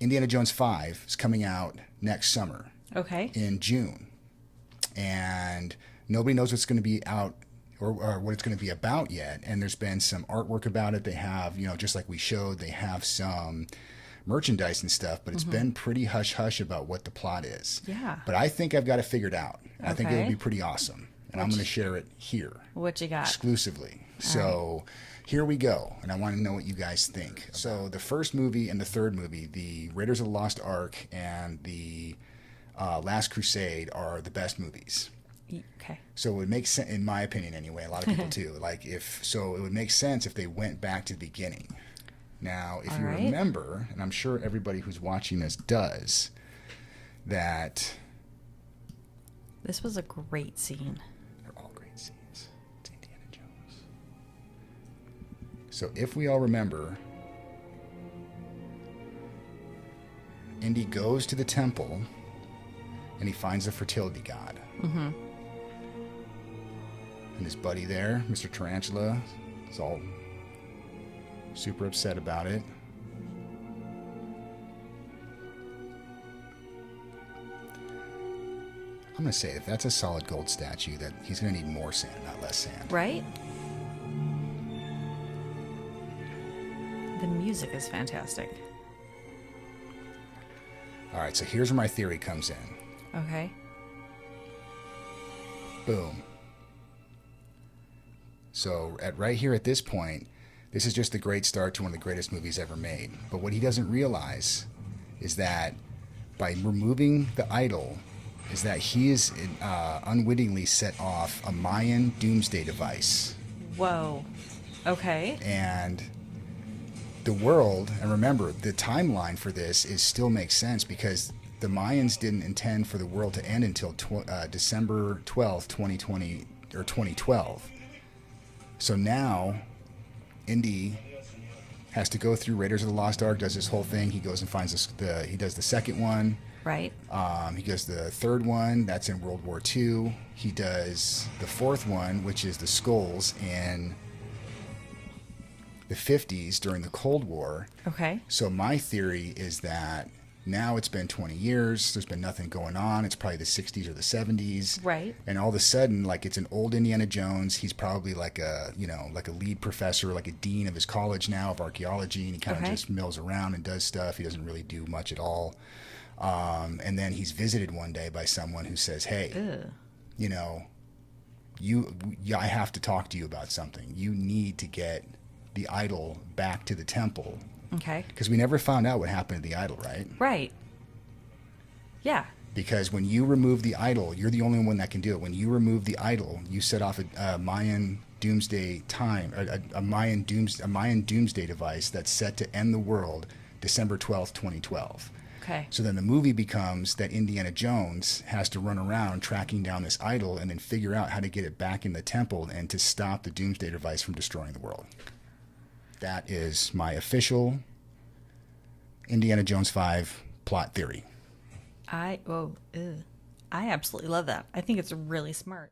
Indiana Jones 5 is coming out next summer Okay. in June. And nobody knows what's going to be out or what it's going to be about yet. And there's been some artwork about it. They have, just like we showed, they have some merchandise and stuff, but it's been pretty hush hush about what the plot is. Yeah. But I think I've got it figured out. I think it'll Okay. be pretty awesome. And I'm going to share it here What you got? exclusively. So here we go. And I want to know what you guys think. So the first movie and the third movie, the Raiders of the Lost Ark and the Last Crusade, are the best movies. Okay. So it would make sense, in my opinion anyway, a lot of people too. It would make sense if they went back to the beginning. Now, if All you right. remember, and I'm sure everybody who's watching this does, that This was a great scene. they're all great scenes. It's Indiana Jones. So if we all remember, Indy goes to the temple and he finds the fertility god. Mm-hmm. And his buddy there, Mr. Tarantula, is all super upset about it. I'm going to say if that's a solid gold statue, that he's going to need more sand, not less sand. Right? The music is fantastic. All right, so here's where my theory comes in. Okay. Boom. So right here at this point, this is just a great start to one of the greatest movies ever made. But what he doesn't realize is that by removing the idol, is that he is unwittingly set off a Mayan doomsday device. Whoa. Okay. And the world, and remember, the timeline for this still makes sense because the Mayans didn't intend for the world to end until December 12th, 2020 or 2012. So now, Indy has to go through Raiders of the Lost Ark, does this whole thing. He goes and finds he does the second one. Right. He does the third one. That's in World War II. He does the fourth one, which is the skulls in the 50s during the Cold War. Okay. So my theory is that now it's been 20 years. There's been nothing going on. It's probably the 60s or the 70s. Right. And all of a sudden, like, it's an old Indiana Jones. He's probably like a lead professor, like a dean of his college now of archaeology. And he kind of just mills around and does stuff. He doesn't really do much at all. And then he's visited one day by someone who says, hey, I have to talk to you about something. You need to get the idol back to the temple. Okay. Because we never found out what happened to the idol, right? Right. Yeah. Because when you remove the idol, you're the only one that can do it. When you remove the idol, you set off a Mayan doomsday a Mayan doomsday device that's set to end the world December 12th, 2012. Okay. So then the movie becomes that Indiana Jones has to run around tracking down this idol and then figure out how to get it back in the temple and to stop the doomsday device from destroying the world. That is my official Indiana Jones 5 plot theory. I absolutely love that. I think it's really smart.